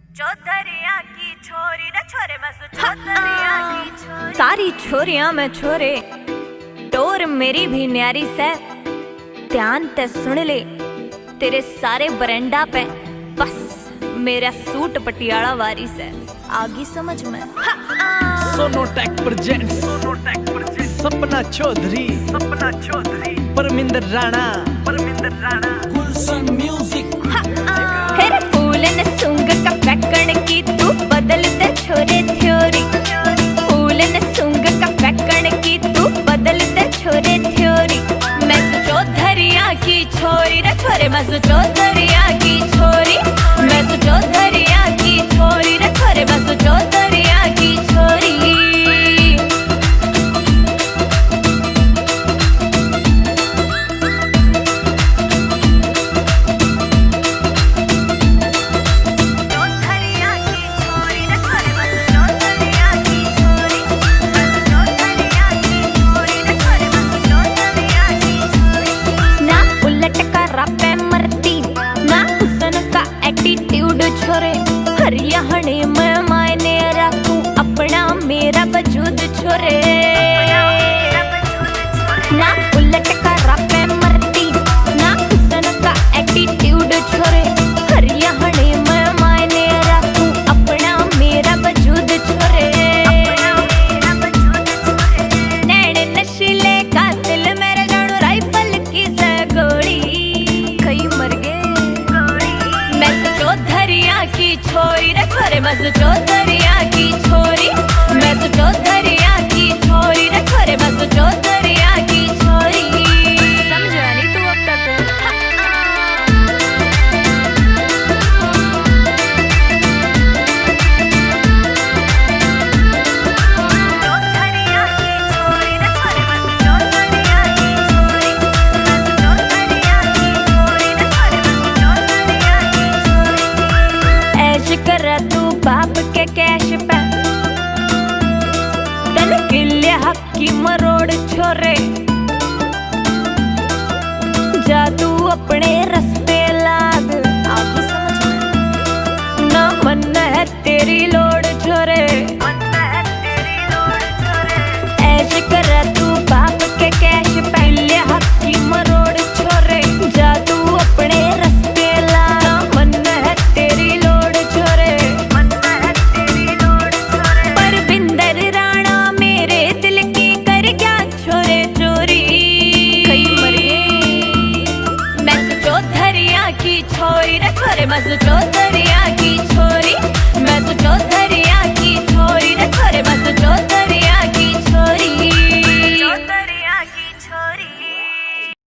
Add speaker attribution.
Speaker 1: चौधरिया की छोरी रे छोरे बस चौधरिया की छोरी।
Speaker 2: सारी छोरियां में छोरे टोर मेरी भी न्यारी से। ध्यान ते सुन ले तेरे सारे बरंडा पे बस मेरा सूट पटियाला वारिस है। आगी समझ में।
Speaker 3: सोनोटेक प्रेजेंट्स सपना चौधरी परमिंदर राणा गुलशन म्यूजिक।
Speaker 2: हेरे फूल ने सुंग का पैकण की तू बदल दे छोरे थ्योरी। फूल ने सुंग का पैकण की तू बदल दे छोरे थ्योरी। मैं तो चौधरिया की छोरी रे छोरे मैं तो चौधरिया की छोरी। मैं तो चौधरिया की छोरी रे छोरे मैं तो चौधरिया की छोरी। छोरे हरियाणे में मायने रखूं अपना मेरा वजूद छोरे। ना उलट का रापे मरती ना हुसन का एटीट्यूड छोरे। हरियाणे में मायने रखूं अपना मेरा वजूद छोरे। नैन नशीले कातिल मेरे जानो राइफल की से गोली कई मर गए। मैं चौधरिया की छोरी रे छोरे मैं चौधरी।